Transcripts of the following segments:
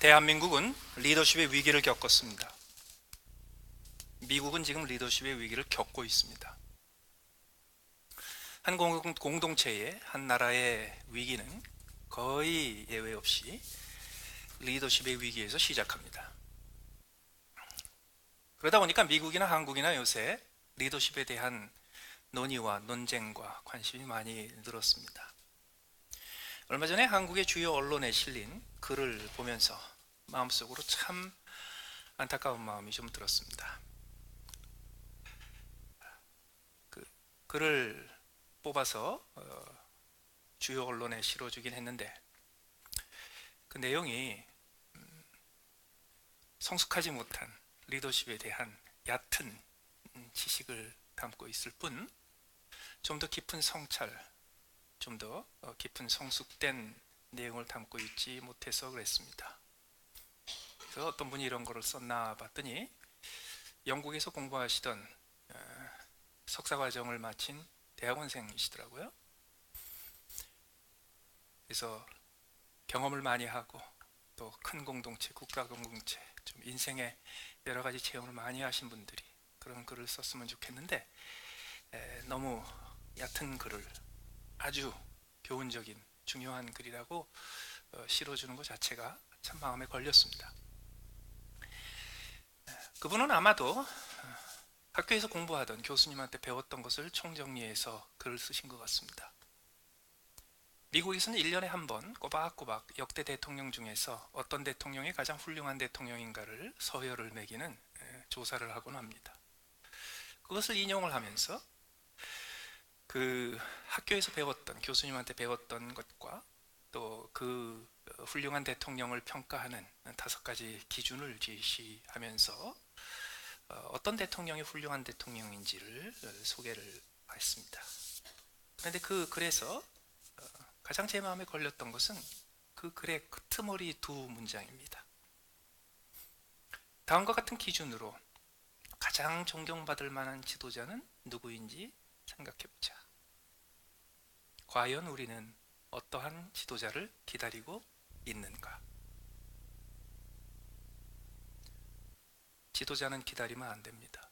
대한민국은 리더십의 위기를 겪었습니다. 미국은 지금 리더십의 위기를 겪고 있습니다. 한 공동체의 한 나라의 위기는 거의 예외 없이 리더십의 위기에서 시작합니다. 그러다 보니까 미국이나 한국이나 요새 리더십에 대한 논의와 논쟁과 관심이 많이 늘었습니다. 얼마 전에 한국의 주요 언론에 실린 글을 보면서 마음속으로 참 안타까운 마음이 좀 들었습니다. 그 글을 뽑아서 주요 언론에 실어주긴 했는데 그 내용이 성숙하지 못한 리더십에 대한 얕은 지식을 담고 있을 뿐 좀 더 깊은 성찰, 좀 더 깊은 성숙된 내용을 담고 있지 못해서 그랬습니다. 그래서 어떤 분이 이런 거를 썼나 봤더니 영국에서 공부하시던 석사과정을 마친 대학원생이시더라고요. 그래서 경험을 많이 하고 또 큰 공동체, 국가 공동체, 좀 인생의 여러 가지 체험을 많이 하신 분들이 그런 글을 썼으면 좋겠는데 너무 얕은 글을 아주 교훈적인 중요한 글이라고 실어주는 것 자체가 참 마음에 걸렸습니다. 그분은 아마도 학교에서 공부하던 교수님한테 배웠던 것을 총정리해서 글을 쓰신 것 같습니다. 미국에서는 1년에 한 번 꼬박꼬박 역대 대통령 중에서 어떤 대통령이 가장 훌륭한 대통령인가를 서열을 매기는 조사를 하곤 합니다. 그것을 인용을 하면서 그 학교에서 배웠던 교수님한테 배웠던 것과 또 그 훌륭한 대통령을 평가하는 5가지 기준을 제시하면서 어떤 대통령이 훌륭한 대통령인지를 소개를 했습니다. 그런데 그 글에서 가장 제 마음에 걸렸던 것은 그 글의 끄트머리 2문장입니다. 다음과 같은 기준으로 가장 존경받을 만한 지도자는 누구인지 생각해보자. 과연 우리는 어떠한 지도자를 기다리고 있는가? 지도자는 기다리면 안 됩니다.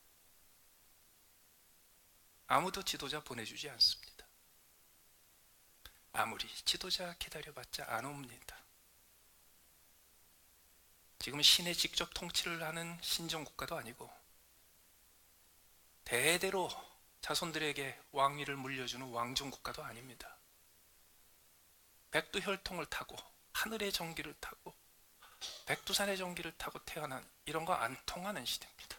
아무도 지도자 보내주지 않습니다. 아무리 지도자 기다려봤자 안 옵니다. 지금 신에 직접 통치를 하는 신정국가도 아니고 대대로 자손들에게 왕위를 물려주는 왕정국가도 아닙니다. 백두혈통을 타고 하늘의 전기를 타고 백두산의 전기를 타고 태어난 이런 거 안 통하는 시대입니다.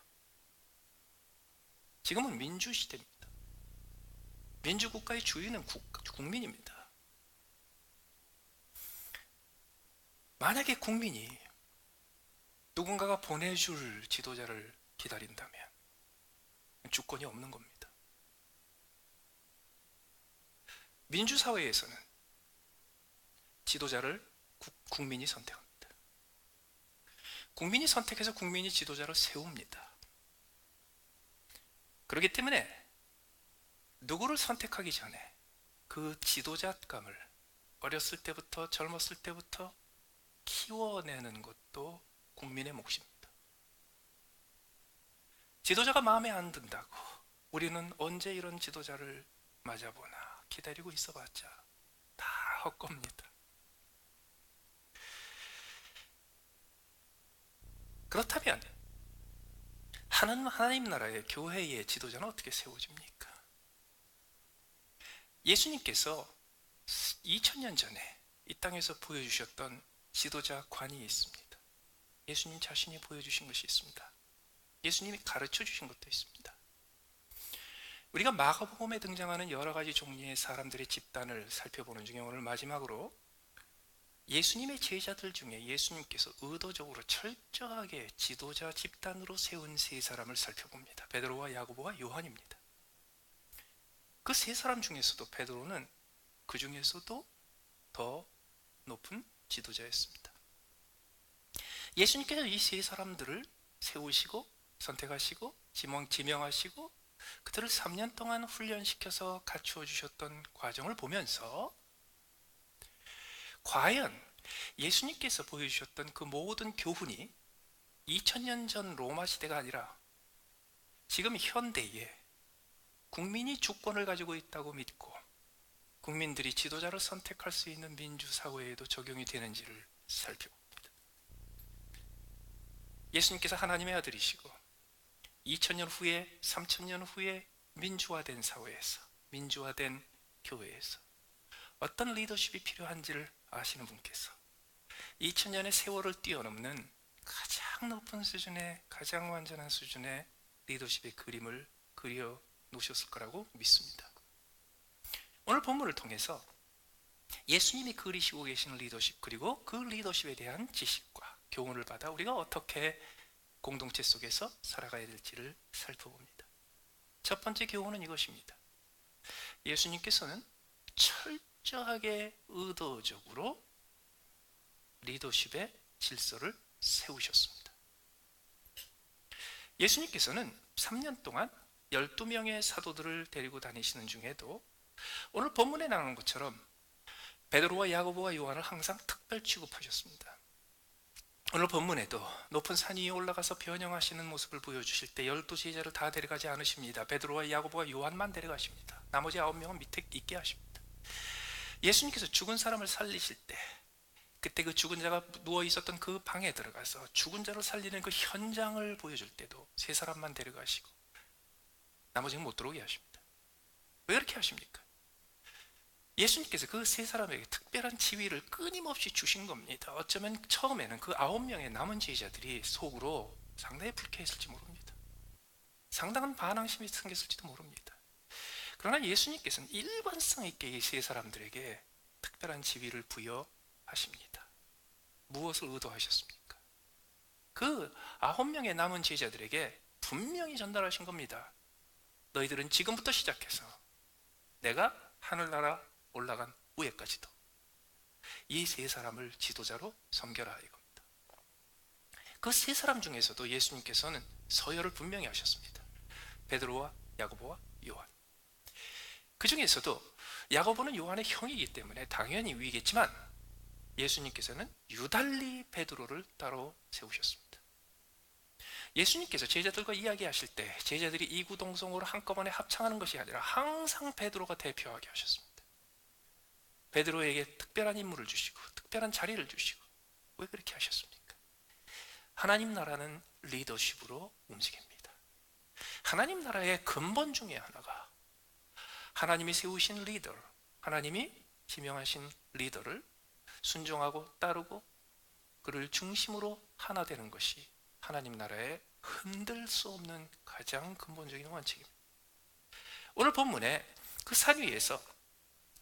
지금은 민주시대입니다. 민주국가의 주인은 국민입니다. 만약에 국민이 누군가가 보내줄 지도자를 기다린다면 주권이 없는 겁니다. 민주사회에서는 지도자를 국민이 선택합니다. 국민이 선택해서 국민이 지도자를 세웁니다. 그렇기 때문에 누구를 선택하기 전에 그 지도자감을 어렸을 때부터 젊었을 때부터 키워내는 것도 국민의 몫입니다. 지도자가 마음에 안 든다고 우리는 언제 이런 지도자를 맞아보나 기다리고 있어봤자 다 헛겁니다. 그렇다면 하나님 나라의 교회의 지도자는 어떻게 세워집니까? 예수님께서 2000년 전에 이 땅에서 보여주셨던 지도자관이 있습니다. 예수님 자신이 보여주신 것이 있습니다. 예수님이 가르쳐 주신 것도 있습니다. 우리가 마가복음에 등장하는 여러 가지 종류의 사람들의 집단을 살펴보는 중에 오늘 마지막으로 예수님의 제자들 중에 예수님께서 의도적으로 철저하게 지도자 집단으로 세운 3사람을 살펴봅니다. 베드로와 야고보와 요한입니다. 그 3사람 중에서도 베드로는 그 중에서도 더 높은 지도자였습니다. 예수님께서 이 3사람들을 세우시고 선택하시고 지명하시고 그들을 3년 동안 훈련시켜서 갖추어 주셨던 과정을 보면서 과연 예수님께서 보여주셨던 그 모든 교훈이 2000년 전 로마 시대가 아니라 지금 현대에 국민이 주권을 가지고 있다고 믿고 국민들이 지도자를 선택할 수 있는 민주사회에도 적용이 되는지를 살펴봅니다. 예수님께서 하나님의 아들이시고 2000년 후에 3000년 후에 민주화된 사회에서, 민주화된 교회에서 어떤 리더십이 필요한지를 아시는 분께서 2000년의 세월을 뛰어넘는 가장 높은 수준의, 가장 완전한 수준의 리더십의 그림을 그려 놓으셨을 거라고 믿습니다. 오늘 본문을 통해서 예수님이 그리시고 계시는 리더십, 그리고 그 리더십에 대한 지식과 교훈을 받아 우리가 어떻게 공동체 속에서 살아가야 될지를 살펴봅니다. 첫 번째 교훈은 이것입니다. 예수님께서는 철저하게 의도적으로 리더십의 질서를 세우셨습니다. 예수님께서는 3년 동안 12명의 사도들을 데리고 다니시는 중에도 오늘 본문에 나오는 것처럼 베드로와 야고보와 요한을 항상 특별 취급하셨습니다. 오늘 본문에도 높은 산 위에 올라가서 변형하시는 모습을 보여주실 때 12제자를 다 데려가지 않으십니다. 베드로와 야고보와 요한만 데려가십니다. 나머지 9명은 밑에 있게 하십니다. 예수님께서 죽은 사람을 살리실 때, 그때 그 죽은 자가 누워 있었던 그 방에 들어가서 죽은 자를 살리는 그 현장을 보여줄 때도 3사람만 데려가시고 나머지는 못 들어오게 하십니다. 왜 그렇게 하십니까? 예수님께서 그 3사람에게 특별한 지위를 끊임없이 주신 겁니다. 어쩌면 처음에는 그 9명의 남은 제자들이 속으로 상당히 불쾌했을지 모릅니다. 상당한 반항심이 생겼을지도 모릅니다. 그러나 예수님께서는 일관성 있게 이 3사람들에게 특별한 지위를 부여하십니다. 무엇을 의도하셨습니까? 그 9명의 남은 제자들에게 분명히 전달하신 겁니다. 너희들은 지금부터 시작해서 내가 하늘나라 올라간 후에까지도 이 3사람을 지도자로 섬겨라 이겁니다. 그 3사람 중에서도 예수님께서는 서열을 분명히 하셨습니다. 베드로와 야고보와 요한. 그 중에서도 야고보는 요한의 형이기 때문에 당연히 위겠지만 예수님께서는 유달리 베드로를 따로 세우셨습니다. 예수님께서 제자들과 이야기하실 때 제자들이 이구동성으로 한꺼번에 합창하는 것이 아니라 항상 베드로가 대표하게 하셨습니다. 베드로에게 특별한 임무를 주시고 특별한 자리를 주시고. 왜 그렇게 하셨습니까? 하나님 나라는 리더십으로 움직입니다. 하나님 나라의 근본 중에 하나가 하나님이 세우신 리더, 하나님이 지명하신 리더를 순종하고 따르고 그를 중심으로 하나 되는 것이 하나님 나라의 흔들 수 없는 가장 근본적인 원칙입니다. 오늘 본문에 그 산 위에서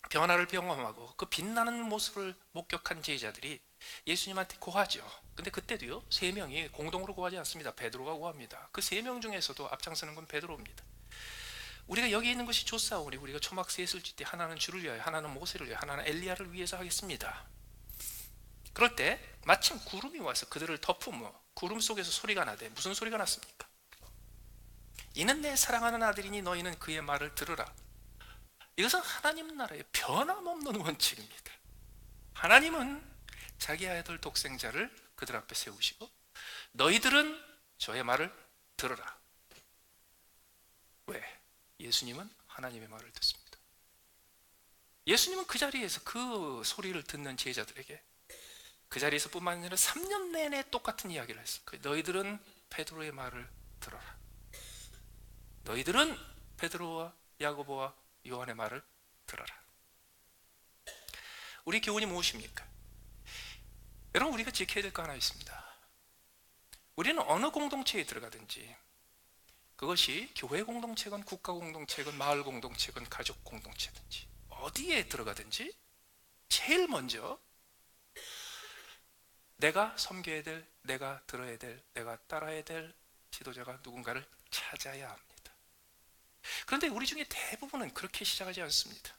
변화를 경험하고 그 빛나는 모습을 목격한 제자들이 예수님한테 고하죠. 근데 그때도요 3명이 공동으로 고하지 않습니다. 베드로가 고합니다. 그 3명 중에서도 앞장서는 건 베드로입니다. 우리가 여기 있는 것이 좋사오니 우리가 초막새에 있을 때 하나는 주를 위하여, 하나는 모세를 위하여, 하나는 엘리야를 위해서 하겠습니다. 그럴 때 마침 구름이 와서 그들을 덮으며 구름 속에서 소리가 나되, 무슨 소리가 났습니까? 이는 내 사랑하는 아들이니 너희는 그의 말을 들으라. 이것은 하나님 나라의 변함없는 원칙입니다. 하나님은 자기 아들 독생자를 그들 앞에 세우시고 너희들은 저의 말을 들으라. 왜? 예수님은 하나님의 말을 듣습니다. 예수님은 그 자리에서 그 소리를 듣는 제자들에게 그 자리에서 뿐만 아니라 3년 내내 똑같은 이야기를 했어요. 너희들은 베드로의 말을 들어라. 너희들은 베드로와 야고보와 요한의 말을 들어라. 우리 교훈이 무엇입니까? 여러분, 우리가 지켜야 될 거 하나 있습니다. 우리는 어느 공동체에 들어가든지 그것이 교회 공동체건 국가 공동체건 마을 공동체건 가족 공동체든지 어디에 들어가든지 제일 먼저 내가 섬겨야 될, 내가 들어야 될, 내가 따라야 될 지도자가 누군가를 찾아야 합니다. 그런데 우리 중에 대부분은 그렇게 시작하지 않습니다.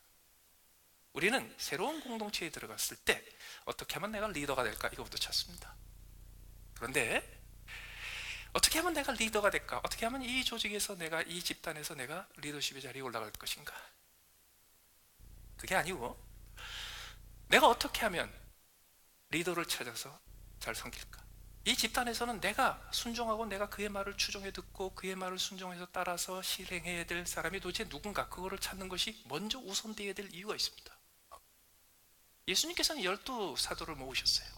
우리는 새로운 공동체에 들어갔을 때 어떻게 하면 내가 리더가 될까? 이거부터 찾습니다. 그런데 어떻게 하면 내가 리더가 될까? 어떻게 하면 이 조직에서 내가, 이 집단에서 내가 리더십의 자리에 올라갈 것인가? 그게 아니고 내가 어떻게 하면 리더를 찾아서 잘 섬길까? 이 집단에서는 내가 순종하고 내가 그의 말을 추종해 듣고 그의 말을 순종해서 따라서 실행해야 될 사람이 도대체 누군가, 그거를 찾는 것이 먼저 우선되어야 될 이유가 있습니다. 예수님께서는 12사도를 모으셨어요.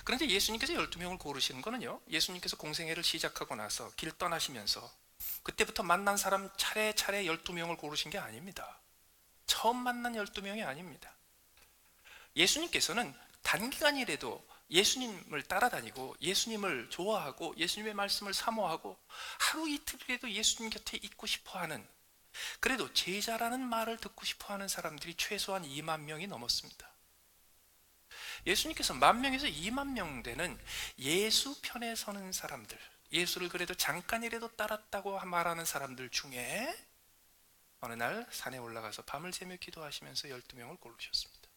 그런데 예수님께서 12명을 고르시는 거는요, 예수님께서 공생애를 시작하고 나서 길 떠나시면서 그때부터 만난 사람 차례차례 12명을 고르신 게 아닙니다. 처음 만난 12명이 아닙니다. 예수님께서는 단기간이라도 예수님을 따라다니고 예수님을 좋아하고 예수님의 말씀을 사모하고 하루 이틀이라도 예수님 곁에 있고 싶어하는, 그래도 제자라는 말을 듣고 싶어하는 사람들이 최소한 2만 명이 넘었습니다. 예수님께서 10,000명에서 2만 명 되는 예수 편에 서는 사람들, 예수를 그래도 잠깐이라도 따랐다고 말하는 사람들 중에 어느 날 산에 올라가서 밤을 새며 기도하시면서 12명을 고르셨습니다.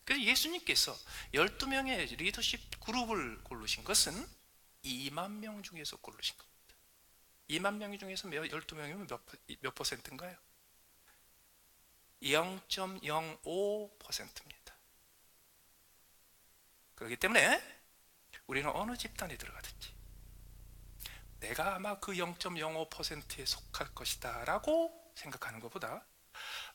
그래서 예수님께서 12명의 리더십 그룹을 고르신 것은 2만 명 중에서 고르신 겁니다. 2만 명 중에서 12명이면 몇 퍼센트인가요? 0.05%입니다. 그렇기 때문에 우리는 어느 집단에 들어가든지 내가 아마 그 0.05%에 속할 것이다 라고 생각하는 것보다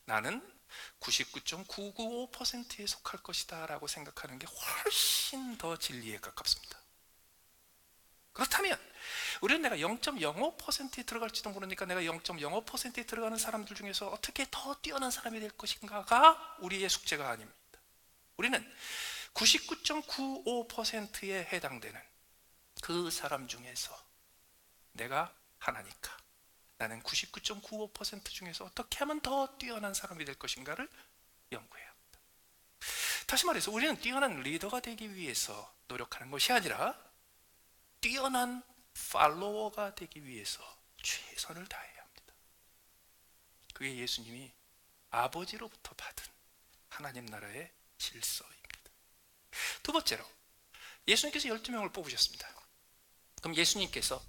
나는 99.995%에 속할 것이다 라고 생각하는 게 훨씬 더 진리에 가깝습니다. 그렇다면 우리는 내가 0.05%에 들어갈지도 모르니까 내가 0.05%에 들어가는 사람들 중에서 어떻게 더 뛰어난 사람이 될 것인가가 우리의 숙제가 아닙니다. 우리는 99.95%에 해당되는 그 사람 중에서 내가 하나니까 나는 99.95% 중에서 어떻게 하면 더 뛰어난 사람이 될 것인가를 연구해야 합니다. 다시 말해서 우리는 뛰어난 리더가 되기 위해서 노력하는 것이 아니라 뛰어난 팔로워가 되기 위해서 최선을 다해야 합니다. 그게 예수님이 아버지로부터 받은 하나님 나라의 질서입니다. 두 번째로 예수님께서 12명을 뽑으셨습니다. 그럼 예수님께서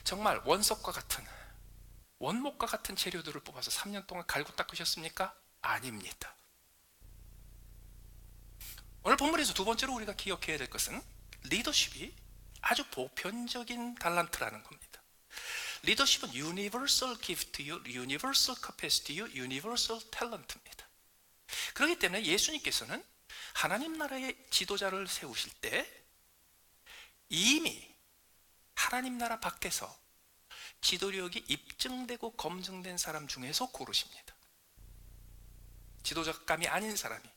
정말 원석과 같은, 원목과 같은 재료들을 뽑아서 3년 동안 갈고 닦으셨습니까? 아닙니다. 오늘 본문에서 두 번째로 우리가 기억해야 될 것은 리더십이 아주 보편적인 달란트라는 겁니다. 리더십은 universal gift요, universal capacity요, universal talent입니다. 그렇기 때문에 예수님께서는 하나님 나라의 지도자를 세우실 때 이미 하나님 나라 밖에서 지도력이 입증되고 검증된 사람 중에서 고르십니다. 지도자감이 아닌 사람이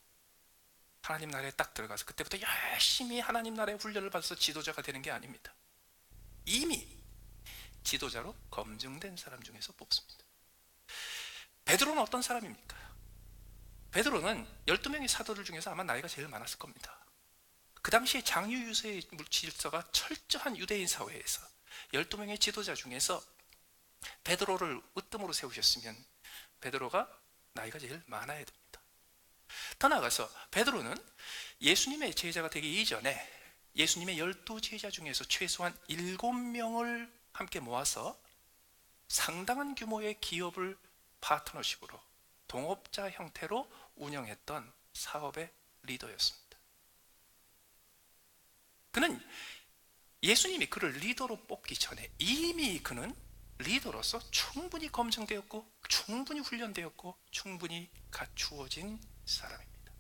하나님 나라에 딱 들어가서 그때부터 열심히 하나님 나라의 훈련을 받아서 지도자가 되는 게 아닙니다. 이미 지도자로 검증된 사람 중에서 뽑습니다. 베드로는 어떤 사람입니까? 베드로는 12명의 사도들 중에서 아마 나이가 제일 많았을 겁니다. 그 당시에 장유유세의 질서가 철저한 유대인 사회에서 12명의 지도자 중에서 베드로를 으뜸으로 세우셨으면 베드로가 나이가 제일 많아야 됩니다. 더 나아가서 베드로는 예수님의 제자가 되기 이전에 예수님의 12제자 중에서 최소한 7명을 함께 모아서 상당한 규모의 기업을 파트너십으로 동업자 형태로 운영했던 사업의 리더였습니다. 그는 예수님이 그를 리더로 뽑기 전에 이미 그는 리더로서 충분히 검증되었고 충분히 훈련되었고 충분히 갖추어진 사람입니다.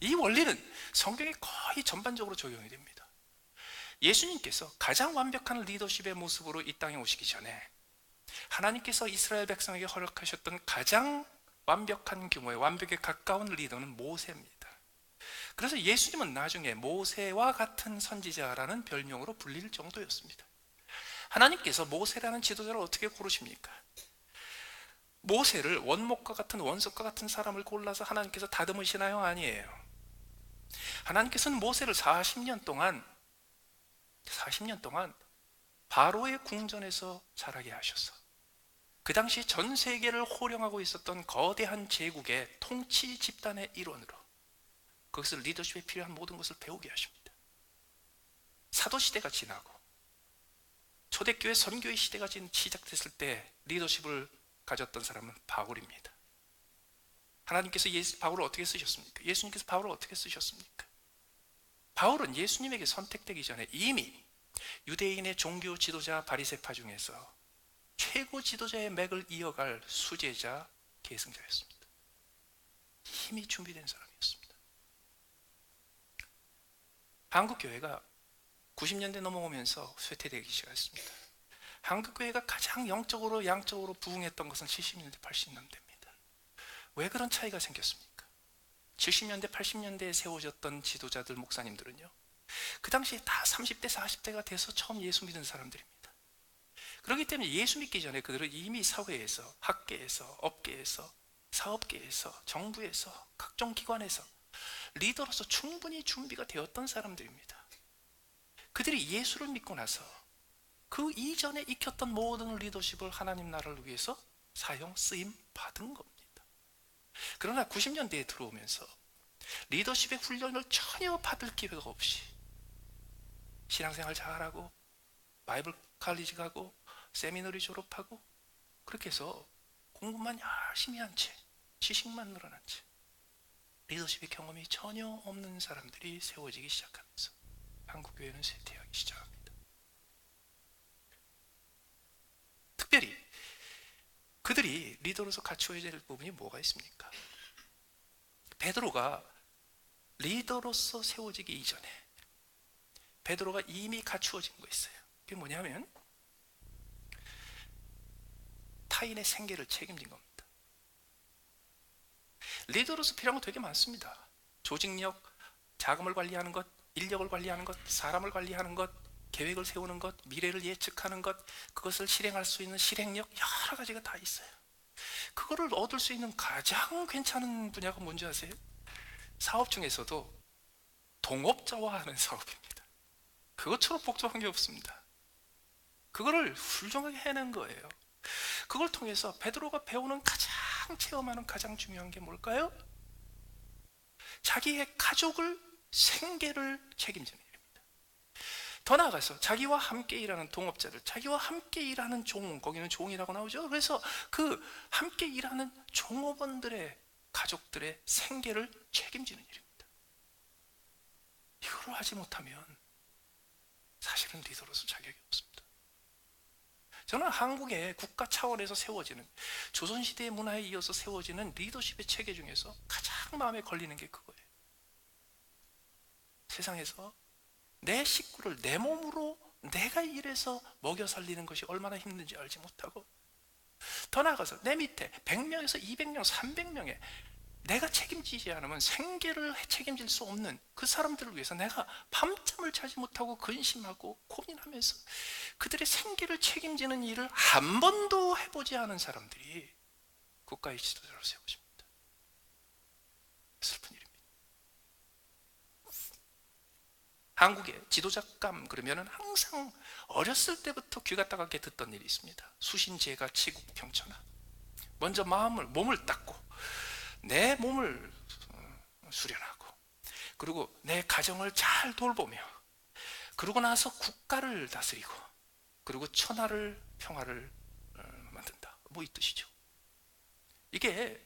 이 원리는 성경에 거의 전반적으로 적용이 됩니다. 예수님께서 가장 완벽한 리더십의 모습으로 이 땅에 오시기 전에 하나님께서 이스라엘 백성에게 허락하셨던 가장 완벽한 규모의 완벽에 가까운 리더는 모세입니다. 그래서 예수님은 나중에 모세와 같은 선지자라는 별명으로 불릴 정도였습니다. 하나님께서 모세라는 지도자를 어떻게 고르십니까? 모세를 원목과 같은 원석과 같은 사람을 골라서 하나님께서 다듬으시나요? 아니에요. 하나님께서는 모세를 40년 동안 바로의 궁전에서 자라게 하셔서 그 당시 전 세계를 호령하고 있었던 거대한 제국의 통치 집단의 일원으로 거기서 리더십에 필요한 모든 것을 배우게 하십니다. 사도시대가 지나고 초대교회 선교의 시대가 시작됐을 때 리더십을 가졌던 사람은 바울입니다. 하나님께서 바울을 어떻게 쓰셨습니까? 예수님께서 바울을 어떻게 쓰셨습니까? 바울은 예수님에게 선택되기 전에 이미 유대인의 종교 지도자 바리새파 중에서 최고 지도자의 맥을 이어갈 수제자 계승자였습니다. 이미 준비된 사람이었습니다. 한국교회가 90년대 넘어오면서 쇠퇴되기 시작했습니다. 한국교회가 가장 영적으로 양적으로 부흥했던 것은 70년대 80년대입니다. 왜 그런 차이가 생겼습니까? 70년대 80년대에 세워졌던 지도자들 목사님들은요, 그 당시에 다 30대 40대가 돼서 처음 예수 믿은 사람들입니다. 그렇기 때문에 예수 믿기 전에 그들은 이미 사회에서, 학계에서, 업계에서, 사업계에서, 정부에서, 각종 기관에서 리더로서 충분히 준비가 되었던 사람들입니다. 그들이 예수를 믿고 나서 그 이전에 익혔던 모든 리더십을 하나님 나라를 위해서 사용, 쓰임 받은 겁니다. 그러나 90년대에 들어오면서 리더십의 훈련을 전혀 받을 기회가 없이 신앙생활 잘하고 바이블 칼리지 가고 세미너리 졸업하고 그렇게 해서 공부만 열심히 한 채, 지식만 늘어난 채 리더십의 경험이 전혀 없는 사람들이 세워지기 시작하면서 한국교회는 쇠퇴하기 시작합니다. 특별히 그들이 리더로서 갖추어야 될 부분이 뭐가 있습니까? 베드로가 리더로서 세워지기 이전에 베드로가 이미 갖추어진 거 있어요. 그게 뭐냐면 타인의 생계를 책임진 겁니다. 리더로서 필요한 거 되게 많습니다. 조직력, 자금을 관리하는 것, 인력을 관리하는 것, 사람을 관리하는 것, 계획을 세우는 것, 미래를 예측하는 것, 그것을 실행할 수 있는 실행력, 여러 가지가 다 있어요. 그거를 얻을 수 있는 가장 괜찮은 분야가 뭔지 아세요? 사업 중에서도 동업자와 하는 사업입니다. 그것처럼 복잡한 게 없습니다. 그거를 훌륭하게 해낸 거예요. 그걸 통해서 베드로가 배우는 가장 체험하는 가장 중요한 게 뭘까요? 자기의 가족을, 생계를 책임지는 일입니다. 더 나아가서 자기와 함께 일하는 동업자들, 자기와 함께 일하는 종, 거기는 종이라고 나오죠. 그래서 그 함께 일하는 종업원들의 가족들의 생계를 책임지는 일입니다. 이거를 하지 못하면 사실은 리더로서 자격이 없습니다. 저는 한국의 국가 차원에서 세워지는 조선시대의 문화에 이어서 세워지는 리더십의 체계 중에서 가장 마음에 걸리는 게 그거예요. 세상에서 내 식구를 내 몸으로 내가 일해서 먹여 살리는 것이 얼마나 힘든지 알지 못하고, 더 나아가서 내 밑에 100명에서 200명, 300명의 내가 책임지지 않으면 생계를 책임질 수 없는 그 사람들을 위해서 내가 밤잠을 자지 못하고 근심하고 고민하면서 그들의 생계를 책임지는 일을 한 번도 해보지 않은 사람들이 국가의 지도자로 세워집니다. 슬픈 일입니다. 한국의 지도자감 그러면은 항상 어렸을 때부터 귀가 따갑게 듣던 일이 있습니다. 수신제가 치국평천하. 먼저 몸을 닦고 내 몸을 수련하고, 그리고 내 가정을 잘 돌보며, 그러고 나서 국가를 다스리고, 그리고 천하를 평화를 만든다. 뭐 이 뜻이죠. 이게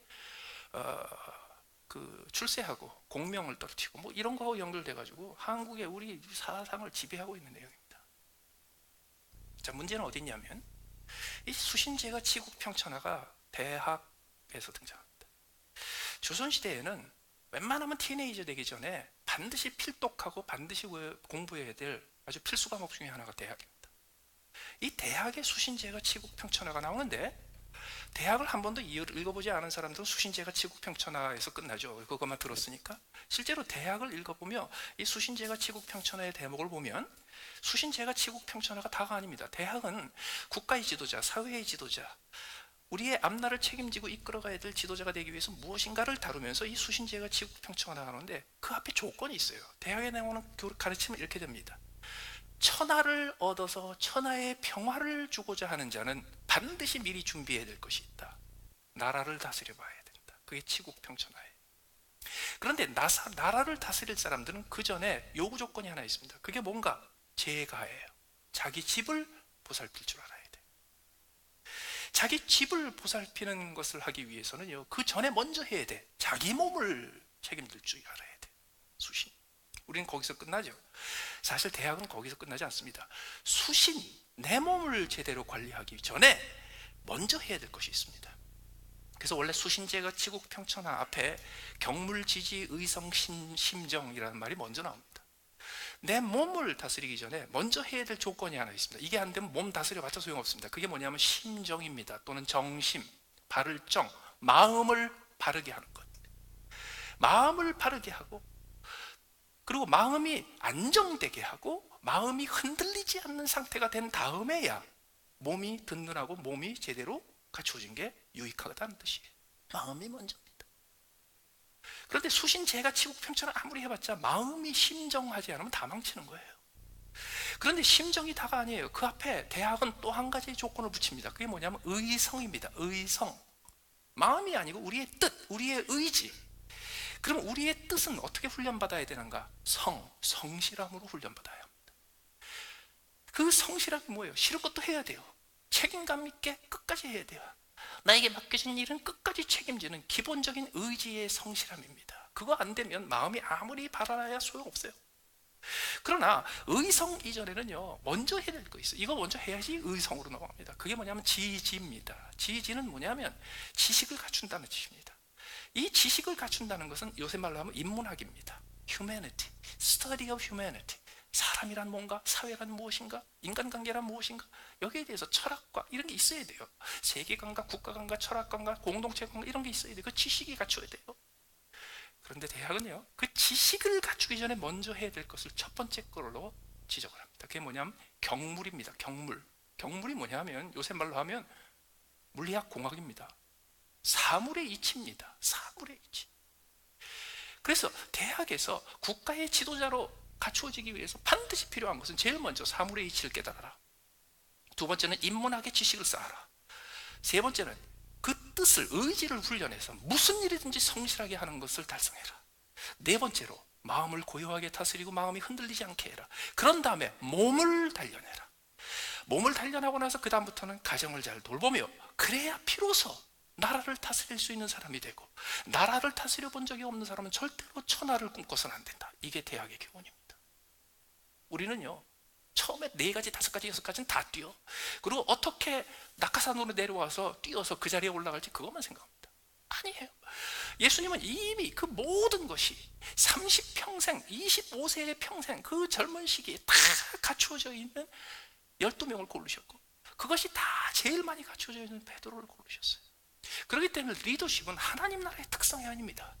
그 출세하고 공명을 떨치고 뭐 이런 거하고 연결돼 가지고 한국의 우리 사상을 지배하고 있는 내용입니다. 자, 문제는 어디 있냐면 이 수신제가 치국평천하가 대학에서 등장합니다. 조선시대에는 웬만하면 티네이저 되기 전에 반드시 필독하고 반드시 공부해야 될 아주 필수 과목 중에 하나가 대학입니다. 이 대학의 수신제가 치국평천하가 나오는데, 대학을 한 번도 읽어보지 않은 사람들은 수신제가 치국평천하에서 끝나죠. 그것만 들었으니까. 실제로 대학을 읽어보며 이 수신제가 치국평천하의 대목을 보면 수신제가 치국평천하가 다가 아닙니다. 대학은 국가의 지도자, 사회의 지도자, 우리의 앞날을 책임지고 이끌어가야 될 지도자가 되기 위해서 무엇인가를 다루면서 이 수신제가 치국평천하 나가는데 그 앞에 조건이 있어요. 대학에 나오는 가르침은 이렇게 됩니다. 천하를 얻어서 천하의 평화를 주고자 하는 자는 반드시 미리 준비해야 될 것이 있다. 나라를 다스려 봐야 된다. 그게 치국평천하예요. 그런데 나라를 다스릴 사람들은 그 전에 요구 조건이 하나 있습니다. 그게 뭔가? 재가예요. 자기 집을 보살필 줄 알아야 돼. 자기 집을 보살피는 것을 하기 위해서는요, 그 전에 먼저 해야 돼. 자기 몸을 책임질 줄 알아야 돼. 수신. 우리는 거기서 끝나죠. 사실 대학은 거기서 끝나지 않습니다. 수신, 내 몸을 제대로 관리하기 전에 먼저 해야 될 것이 있습니다. 그래서 원래 수신제가 치국평천하 앞에 경물지지 의성 심정이라는 말이 먼저 나옵니다. 내 몸을 다스리기 전에 먼저 해야 될 조건이 하나 있습니다. 이게 안 되면 몸 다스려봤자 소용없습니다. 그게 뭐냐면 심정입니다. 또는 정심, 바를 정, 마음을 바르게 하는 것. 마음을 바르게 하고, 그리고 마음이 안정되게 하고 마음이 흔들리지 않는 상태가 된 다음에야 몸이 든든하고 몸이 제대로 갖춰진 게 유익하다는 뜻이에요. 마음이 먼저입니다. 그런데 수신제가 치국평천을 아무리 해봤자 마음이 심정하지 않으면 다 망치는 거예요. 그런데 심정이 다가 아니에요. 그 앞에 대학은 또 한 가지 조건을 붙입니다. 그게 뭐냐면 의성입니다. 의성. 마음이 아니고 우리의 뜻, 우리의 의지. 그럼 우리의 뜻은 어떻게 훈련받아야 되는가? 성실함으로 훈련받아야 합니다. 그 성실함이 뭐예요? 싫은 것도 해야 돼요. 책임감 있게 끝까지 해야 돼요. 나에게 맡겨진 일은 끝까지 책임지는 기본적인 의지의 성실함입니다. 그거 안 되면 마음이 아무리 바라야 소용없어요. 그러나 의성 이전에는요, 먼저 해야 될 거 있어요. 이거 먼저 해야지 의성으로 넘어갑니다. 그게 뭐냐면 지지입니다. 지지는 뭐냐면 지식을 갖춘다는 뜻입니다. 이 지식을 갖춘다는 것은 요새 말로 하면 인문학입니다. Humanity, Study of Humanity. 사람이란 뭔가, 사회란 무엇인가, 인간관계란 무엇인가, 여기에 대해서 철학과 이런 게 있어야 돼요. 세계관과 국가관과 철학관과 공동체관과 이런 게 있어야 돼요. 그 지식이 갖춰야 돼요. 그런데 대학은요, 그 지식을 갖추기 전에 먼저 해야 될 것을 첫 번째 걸로 지적을 합니다. 그게 뭐냐면 경물입니다. 경물. 경물이 뭐냐면 요새 말로 하면 물리학 공학입니다. 사물의 이치입니다. 사물의 이치. 그래서 대학에서 국가의 지도자로 갖추어지기 위해서 반드시 필요한 것은 제일 먼저 사물의 이치를 깨달아라. 두 번째는 인문학의 지식을 쌓아라. 세 번째는 그 뜻을, 의지를 훈련해서 무슨 일이든지 성실하게 하는 것을 달성해라. 네 번째로 마음을 고요하게 다스리고 마음이 흔들리지 않게 해라. 그런 다음에 몸을 단련해라. 몸을 단련하고 나서 그 다음부터는 가정을 잘 돌보며, 그래야 비로소 나라를 다스릴 수 있는 사람이 되고, 나라를 다스려 본 적이 없는 사람은 절대로 천하를 꿈꿔서는 안 된다. 이게 대학의 교훈입니다. 우리는요, 처음에 4가지, 5가지, 6가지는 다 뛰어. 그리고 어떻게 낙하산으로 내려와서 뛰어서 그 자리에 올라갈지 그것만 생각합니다. 아니에요. 예수님은 이미 그 모든 것이 30평생, 25세의 평생, 그 젊은 시기에 다 갖추어져 있는 12명을 고르셨고, 그것이 다 제일 많이 갖추어져 있는 베드로를 고르셨어요. 그렇기 때문에 리더십은 하나님 나라의 특성이 아닙니다.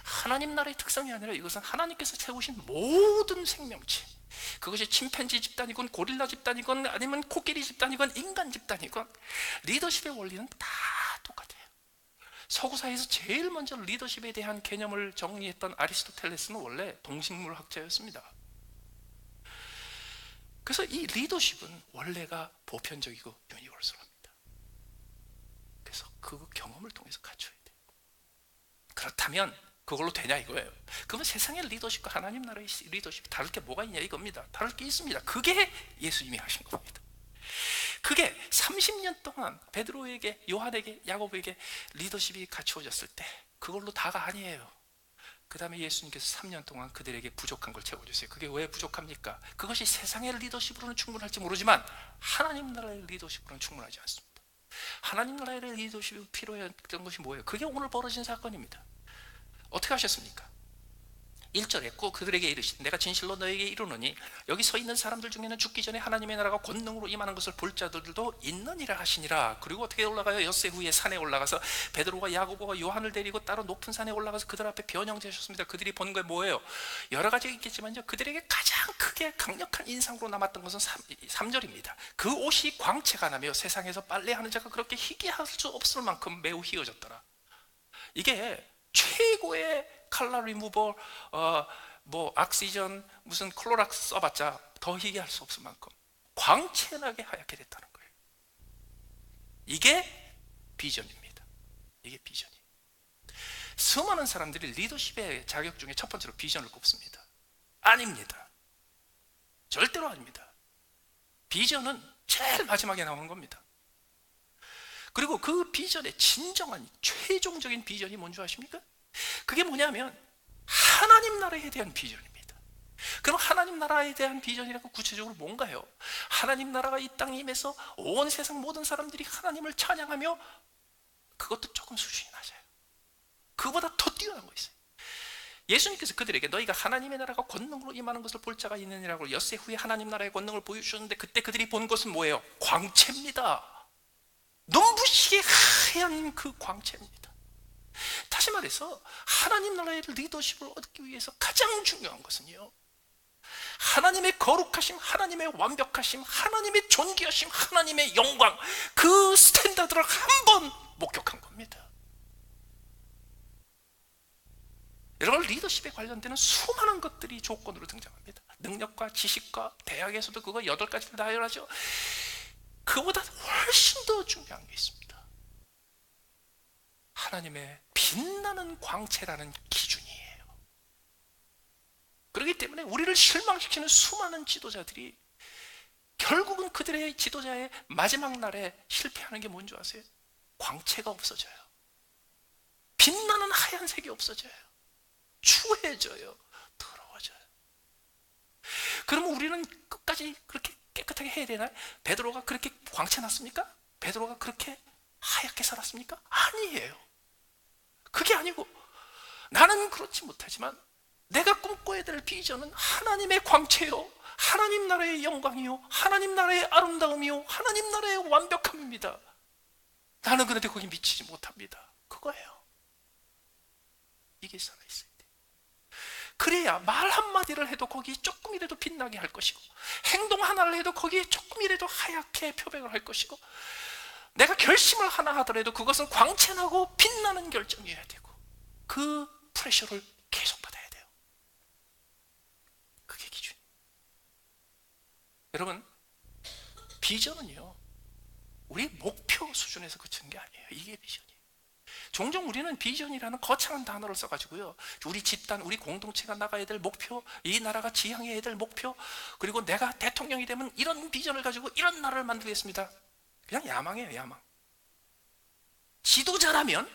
하나님 나라의 특성이 아니라 이것은 하나님께서 세우신 모든 생명체, 그것이 침팬지 집단이건 고릴라 집단이건 아니면 코끼리 집단이건 인간 집단이건, 리더십의 원리는 다 똑같아요. 서구사에서 제일 먼저 리더십에 대한 개념을 정리했던 아리스토텔레스는 원래 동식물 학자였습니다. 그래서 이 리더십은 원래가 보편적이고 유니버설합니다. 그래서 그 경험을 통해서 갖춰야 돼요. 그렇다면 그걸로 되냐 이거예요. 그러면 세상의 리더십과 하나님 나라의 리더십이 다를 게 뭐가 있냐 이겁니다. 다를 게 있습니다. 그게 예수님이 하신 겁니다. 그게 30년 동안 베드로에게, 요한에게, 야고보에게 리더십이 갖추어졌을 때 그걸로 다가 아니에요. 그 다음에 예수님께서 3년 동안 그들에게 부족한 걸 채워주세요. 그게 왜 부족합니까? 그것이 세상의 리더십으로는 충분할지 모르지만 하나님 나라의 리더십으로는 충분하지 않습니다. 하나님 나라의 리더십이 필요했던 것이 뭐예요? 그게 오늘 벌어진 사건입니다. 어떻게 하셨습니까? 1절에 꼭 그들에게 이르시되 내가 진실로 너에게 이르노니 여기 서 있는 사람들 중에는 죽기 전에 하나님의 나라가 권능으로 임하는 것을 볼 자들도 있느니라 하시니라. 그리고 어떻게 올라가요? 엿새 후에 산에 올라가서 베드로와 야고보와 요한을 데리고 따로 높은 산에 올라가서 그들 앞에 변형되셨습니다. 그들이 보는 게 뭐예요? 여러 가지 있겠지만요, 그들에게 가장 크게 강력한 인상으로 남았던 것은 3절입니다. 그 옷이 광채가 나며 세상에서 빨래하는 자가 그렇게 희귀할 수 없을 만큼 매우 희어졌더라. 이게 최고의 칼라 리무버, 뭐 악시전, 무슨 클로락스 써봤자 더 희귀할 수 없을 만큼 광채나게 하얗게 됐다는 거예요. 이게 비전입니다. 이게 비전이에요. 수많은 사람들이 리더십의 자격 중에 첫 번째로 비전을 꼽습니다. 아닙니다. 절대로 아닙니다. 비전은 제일 마지막에 나오는 겁니다. 그리고 그 비전의 진정한 최종적인 비전이 뭔지 아십니까? 그게 뭐냐면 하나님 나라에 대한 비전입니다. 그럼 하나님 나라에 대한 비전이라고 구체적으로 뭔가요? 하나님 나라가 이 땅에 임해서 온 세상 모든 사람들이 하나님을 찬양하며, 그것도 조금 수준이 낮아요. 그보다 더 뛰어난 거 있어요. 예수님께서 그들에게 너희가 하나님의 나라가 권능으로 임하는 것을 볼 자가 있느니라고 엿새 후에 하나님 나라의 권능을 보여주셨는데, 그때 그들이 본 것은 뭐예요? 광채입니다. 눈부시게 하얀 그 광채입니다. 다시 말해서 하나님 나라의 리더십을 얻기 위해서 가장 중요한 것은요, 하나님의 거룩하심, 하나님의 완벽하심, 하나님의 존귀하심, 하나님의 영광, 그 스탠다드를 한번 목격한 겁니다. 여러분, 리더십에 관련되는 수많은 것들이 조건으로 등장합니다. 능력과 지식과, 대학에서도 그거 8가지를 나열하죠. 그보다 훨씬 더 중요한 게 있습니다. 하나님의 빛나는 광채라는 기준이에요. 그렇기 때문에 우리를 실망시키는 수많은 지도자들이 결국은 그들의 지도자의 마지막 날에 실패하는 게 뭔지 아세요? 광채가 없어져요. 빛나는 하얀색이 없어져요. 추해져요. 더러워져요. 그러면 우리는 끝까지 그렇게 깨끗하게 해야 되나요? 베드로가 그렇게 광채 났습니까? 베드로가 그렇게 하얗게 살았습니까? 아니에요. 그게 아니고, 나는 그렇지 못하지만 내가 꿈꿔야 될 비전은 하나님의 광채요, 하나님 나라의 영광이요, 하나님 나라의 아름다움이요, 하나님 나라의 완벽함입니다. 나는 그런데 거기 미치지 못합니다. 그거예요. 이게 살아있어야 돼요. 그래야 말 한마디를 해도 거기 조금이라도 빛나게 할 것이고, 행동 하나를 해도 거기에 조금이라도 하얗게 표백을 할 것이고, 내가 결심을 하나 하더라도 그것은 광채나고 빛나는 결정이어야 되고, 그 프레셔를 계속 받아야 돼요. 그게 기준. 여러분, 비전은요, 우리 목표 수준에서 그치는 게 아니에요. 이게 비전이에요. 종종 우리는 비전이라는 거창한 단어를 써가지고요, 우리 집단, 우리 공동체가 나가야 될 목표, 이 나라가 지향해야 될 목표, 그리고 내가 대통령이 되면 이런 비전을 가지고 이런 나라를 만들겠습니다. 그냥 야망이에요, 야망. 지도자라면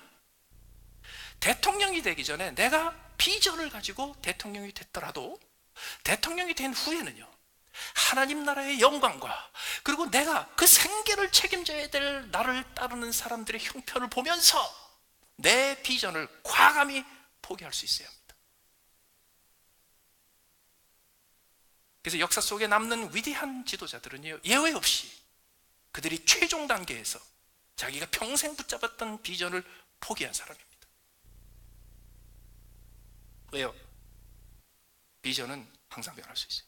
대통령이 되기 전에 내가 비전을 가지고 대통령이 됐더라도, 대통령이 된 후에는요, 하나님 나라의 영광과, 그리고 내가 그 생계를 책임져야 될 나를 따르는 사람들의 형편을 보면서 내 비전을 과감히 포기할 수 있어야 합니다. 그래서 역사 속에 남는 위대한 지도자들은요, 예외 없이 그들이 최종 단계에서 자기가 평생 붙잡았던 비전을 포기한 사람입니다. 왜요? 비전은 항상 변할 수 있어요.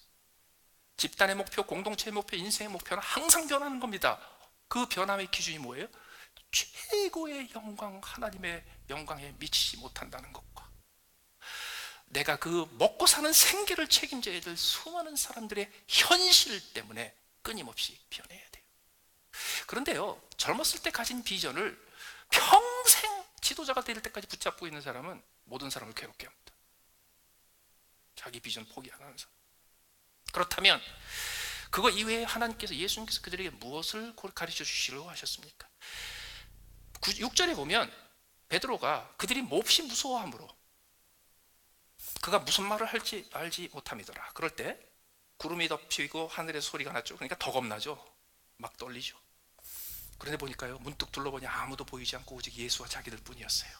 집단의 목표, 공동체의 목표, 인생의 목표는 항상 변하는 겁니다. 그 변함의 기준이 뭐예요? 최고의 영광, 하나님의 영광에 미치지 못한다는 것과, 내가 그 먹고 사는 생계를 책임져야 될 수많은 사람들의 현실 때문에 끊임없이 변해야 돼요. 그런데요, 젊었을 때 가진 비전을 평생 지도자가 될 때까지 붙잡고 있는 사람은 모든 사람을 괴롭게 합니다. 자기 비전 포기 안 하는 사람. 그렇다면 그거 이외에 하나님께서, 예수님께서 그들에게 무엇을 가르쳐 주시려고 하셨습니까? 6절에 보면 베드로가 그들이 몹시 무서워함으로 그가 무슨 말을 할지 알지 못함이더라. 그럴 때 구름이 덮이고 하늘에서 소리가 났죠. 그러니까 더 겁나죠. 막 떨리죠. 그런데 보니까요, 문득 둘러보니 아무도 보이지 않고 오직 예수와 자기들 뿐이었어요.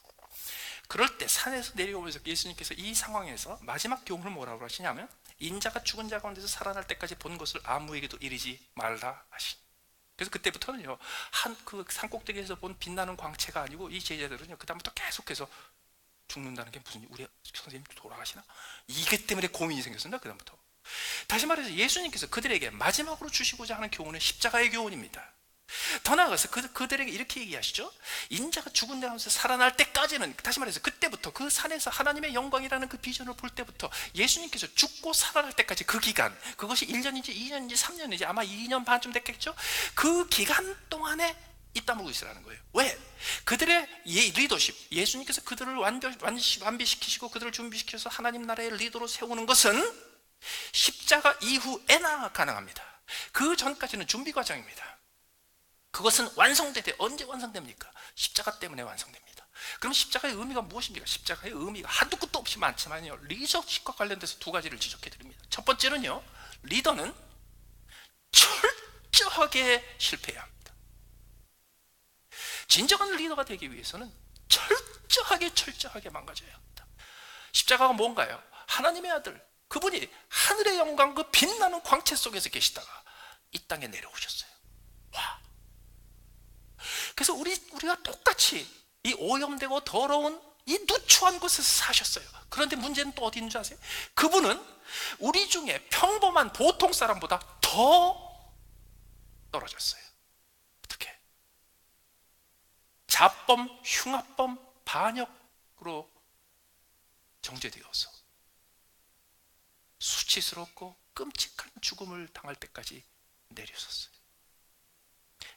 그럴 때 산에서 내려오면서 예수님께서 이 상황에서 마지막 교훈을 뭐라고 하시냐면, 인자가 죽은 자 가운데서 살아날 때까지 본 것을 아무에게도 이르지 말라 하시니. 그래서 그때부터는요, 그 산꼭대기에서 본 빛나는 광채가 아니고, 이 제자들은요, 그 다음부터 계속해서 죽는다는 게 무슨, 우리 선생님 돌아가시나? 이게 때문에 고민이 생겼습니다. 그 다음부터. 다시 말해서 예수님께서 그들에게 마지막으로 주시고자 하는 교훈은 십자가의 교훈입니다. 더 나아가서 그들에게 이렇게 얘기하시죠. 인자가 죽은 데 가운데서 살아날 때까지는, 다시 말해서 그때부터, 그 산에서 하나님의 영광이라는 그 비전을 볼 때부터 예수님께서 죽고 살아날 때까지 그 기간, 그것이 1년인지 2년인지 3년인지 아마 2년 반쯤 됐겠죠. 그 기간 동안에 입 다물고 있으라는 거예요. 왜? 그들의 리더십, 예수님께서 그들을 완비시키시고 그들을 준비시켜서 하나님 나라의 리더로 세우는 것은 십자가 이후에나 가능합니다. 그 전까지는 준비 과정입니다. 그것은 완성되되 언제 완성됩니까? 십자가 때문에 완성됩니다. 그럼 십자가의 의미가 무엇입니까? 십자가의 의미가 한두 끝도 없이 많지만요, 리더십과 관련돼서 두 가지를 지적해 드립니다. 첫 번째는요, 리더는 철저하게 실패해야 합니다. 진정한 리더가 되기 위해서는 철저하게 망가져야 합니다. 십자가가 뭔가요? 하나님의 아들, 그분이 하늘의 영광, 그 빛나는 광채 속에서 계시다가 이 땅에 내려오셨어요. 와. 그래서 우리가 똑같이 이 오염되고 더러운 이 누추한 곳에서 사셨어요. 그런데 문제는 또 어디 있는 줄 아세요? 그분은 우리 중에 평범한 보통 사람보다 더 떨어졌어요. 어떻게? 자범, 흉악범, 반역으로 정죄되어서 수치스럽고 끔찍한 죽음을 당할 때까지 내려섰어요.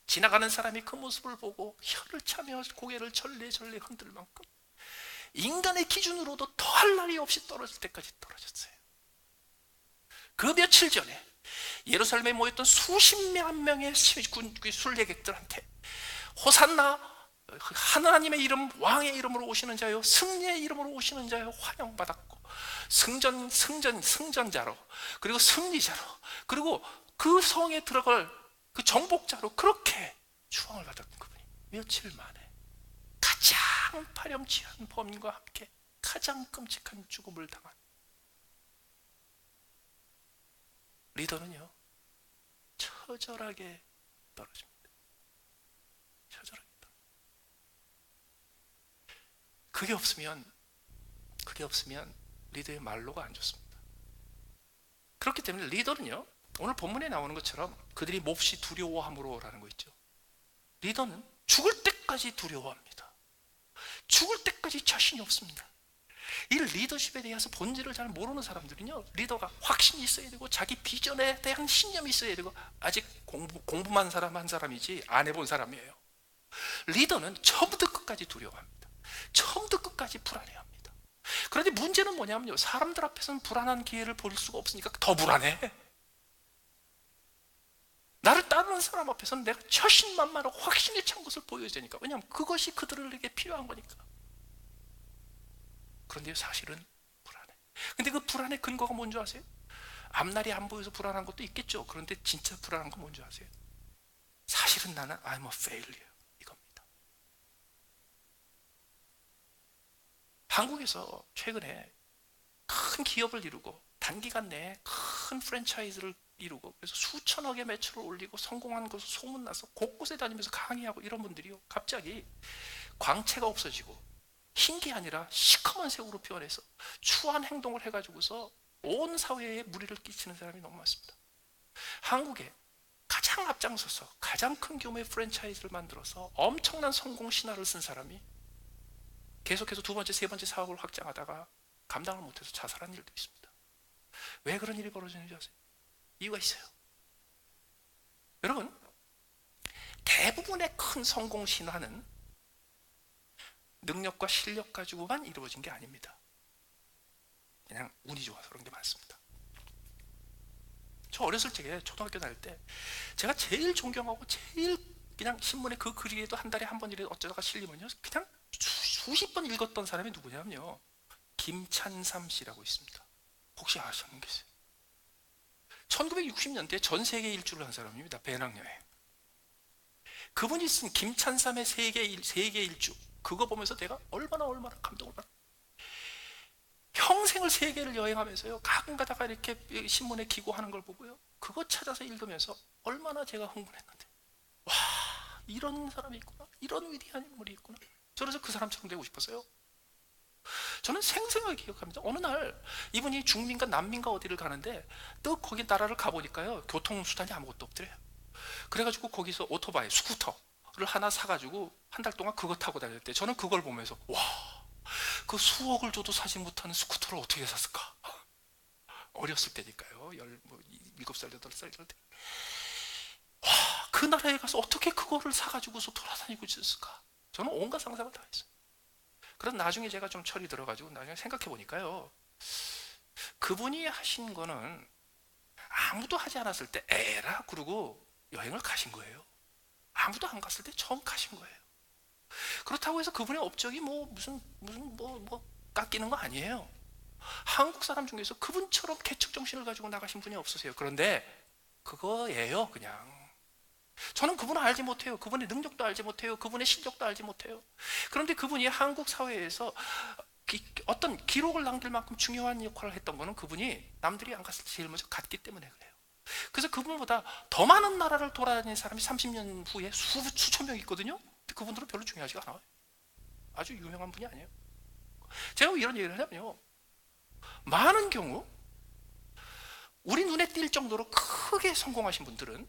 지나가는 사람이 그 모습을 보고 혀를 차며 고개를 절레절레 흔들 만큼 인간의 기준으로도 더할 날이 없이 떨어질 때까지 떨어졌어요. 그 며칠 전에 예루살렘에 모였던 수십만 명의 순례객들한테 호산나, 하나님의 이름, 왕의 이름으로 오시는 자요, 승리의 이름으로 오시는 자요 환영받았고, 승전자로, 그리고 승리자로, 그리고 그 성에 들어갈 그 정복자로 그렇게 추앙을 받았던 그분이 며칠 만에 가장 파렴치한 범인과 함께 가장 끔찍한 죽음을 당한 리더는요, 처절하게 떨어집니다. 처절하게 떨어집니다. 그게 없으면 리더의 말로가 안 좋습니다. 그렇기 때문에 리더는요, 오늘 본문에 나오는 것처럼 그들이 몹시 두려워함으로라는 거 있죠. 리더는 죽을 때까지 두려워합니다. 죽을 때까지 자신이 없습니다. 이 리더십에 대해서 본질을 잘 모르는 사람들은요, 리더가 확신이 있어야 되고 자기 비전에 대한 신념이 있어야 되고, 아직 공부만 한 사람이지 안 해본 사람이에요. 리더는 처음부터 끝까지 두려워합니다. 처음부터 끝까지 불안해합니다. 그런데 문제는 뭐냐면요, 사람들 앞에서는 불안한 기회를 볼 수가 없으니까 더 불안해. 나를 따르는 사람 앞에서는 내가 자신만만하고 확신에 찬 것을 보여야 되니까. 왜냐하면 그것이 그들에게 필요한 거니까. 그런데 사실은 불안해. 근데 그 불안의 근거가 뭔지 아세요? 앞날이 안 보여서 불안한 것도 있겠죠. 그런데 진짜 불안한 건 뭔지 아세요? 사실은 나는 I'm a failure, 이겁니다. 한국에서 최근에 큰 기업을 이루고 단기간 내에 큰 프랜차이즈를 이루고, 그래서 수천억의 매출을 올리고 성공한 것으로 소문나서 곳곳에 다니면서 강의하고 이런 분들이요, 갑자기 광채가 없어지고 흰 게 아니라 시커먼 색으로 표현해서 추한 행동을 해가지고서 온 사회에 무리를 끼치는 사람이 너무 많습니다. 한국에 가장 앞장서서 가장 큰 규모의 프랜차이즈를 만들어서 엄청난 성공 신화를 쓴 사람이 계속해서 두 번째, 세 번째 사업을 확장하다가 감당을 못해서 자살한 일도 있습니다. 왜 그런 일이 벌어지는지 아세요? 이유가 있어요. 여러분, 대부분의 큰 성공 신화는 능력과 실력 가지고만 이루어진 게 아닙니다. 그냥 운이 좋아서 그런 게 많습니다. 저 어렸을 적에 초등학교 다닐 때 제가 제일 존경하고 제일 그냥 신문에 그 글이라도 한 달에 한 번이라도 어쩌다가 실리면요, 그냥 수십 번 읽었던 사람이 누구냐면요, 김찬삼 씨라고 있습니다. 혹시 아시는 분 계세요? 1960년대에 전 세계 일주를 한 사람입니다. 배낭여행. 그분이 쓴 김찬삼의 세계 일주, 그거 보면서 내가 얼마나 감동을 받았어요. 평생을 세계를 여행하면서요, 가끔 가다가 이렇게 신문에 기고하는 걸 보고요, 그거 찾아서 읽으면서 얼마나 제가 흥분했는데, 와, 이런 사람이 있구나, 이런 위대한 인물이 있구나. 그래서 그 사람처럼 되고 싶었어요. 저는 생생하게 기억합니다. 어느 날 이분이 중민과 난민과 어디를 가는데 또 거기 나라를 가보니까요, 교통수단이 아무것도 없더래요. 그래가지고 거기서 오토바이, 스쿠터를 하나 사가지고 한 달 동안 그거 타고 다녔대. 저는 그걸 보면서 와, 그 수억을 줘도 사지 못하는 스쿠터를 어떻게 샀을까? 어렸을 때니까요. 7살, 8살 이럴 때. 와, 그 나라에 가서 어떻게 그거를 사가지고서 돌아다니고 있었을까? 저는 온갖 상상을 다 했어요. 그래서 나중에 제가 좀 철이 들어가지고 나중에 생각해 보니까요, 그분이 하신 거는 아무도 하지 않았을 때 에라 그러고 여행을 가신 거예요. 아무도 안 갔을 때 처음 가신 거예요. 그렇다고 해서 그분의 업적이 무슨 깎이는 거 아니에요. 한국 사람 중에서 그분처럼 개척 정신을 가지고 나가신 분이 없으세요. 그런데 그거예요, 그냥. 저는 그분을 알지 못해요. 그분의 능력도 알지 못해요. 그분의 실력도 알지 못해요. 그런데 그분이 한국 사회에서 어떤 기록을 남길 만큼 중요한 역할을 했던 거는 그분이 남들이 안 갔을 때 제일 먼저 갔기 때문에 그래요. 그래서 그분보다 더 많은 나라를 돌아다니는 사람이 30년 후에 수천 명 있거든요. 근데 그분들은 별로 중요하지가 않아요. 아주 유명한 분이 아니에요. 제가 왜 이런 얘기를 하냐면요, 많은 경우 우리 눈에 띌 정도로 크게 성공하신 분들은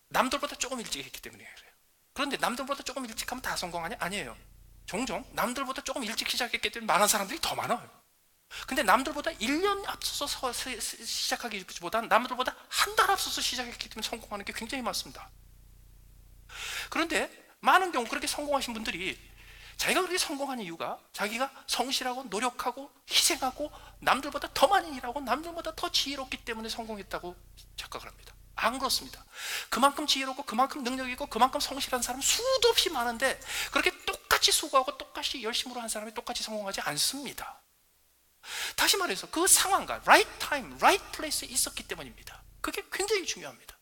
남들보다 조금 일찍 했기 때문에 그래요. 그런데 남들보다 조금 일찍 하면 다 성공하냐? 아니에요. 종종 남들보다 조금 일찍 시작했기 때문에 많은 사람들이 더 많아요. 근데 남들보다 1년 앞서서 시작하기보다는 남들보다 한 달 앞서서 시작했기 때문에 성공하는 게 굉장히 많습니다. 그런데 많은 경우 그렇게 성공하신 분들이 자기가 그렇게 성공한 이유가 자기가 성실하고 노력하고 희생하고 남들보다 더 많이 일하고 남들보다 더 지혜롭기 때문에 성공했다고 착각을 합니다. 안 그렇습니다. 그만큼 지혜롭고 그만큼 능력 있고 그만큼 성실한 사람 수도 없이 많은데 그렇게 똑같이 수고하고 똑같이 열심으로 한 사람이 똑같이 성공하지 않습니다. 다시 말해서 그 상황과 right time, right place에 있었기 때문입니다. 그게 굉장히 중요합니다.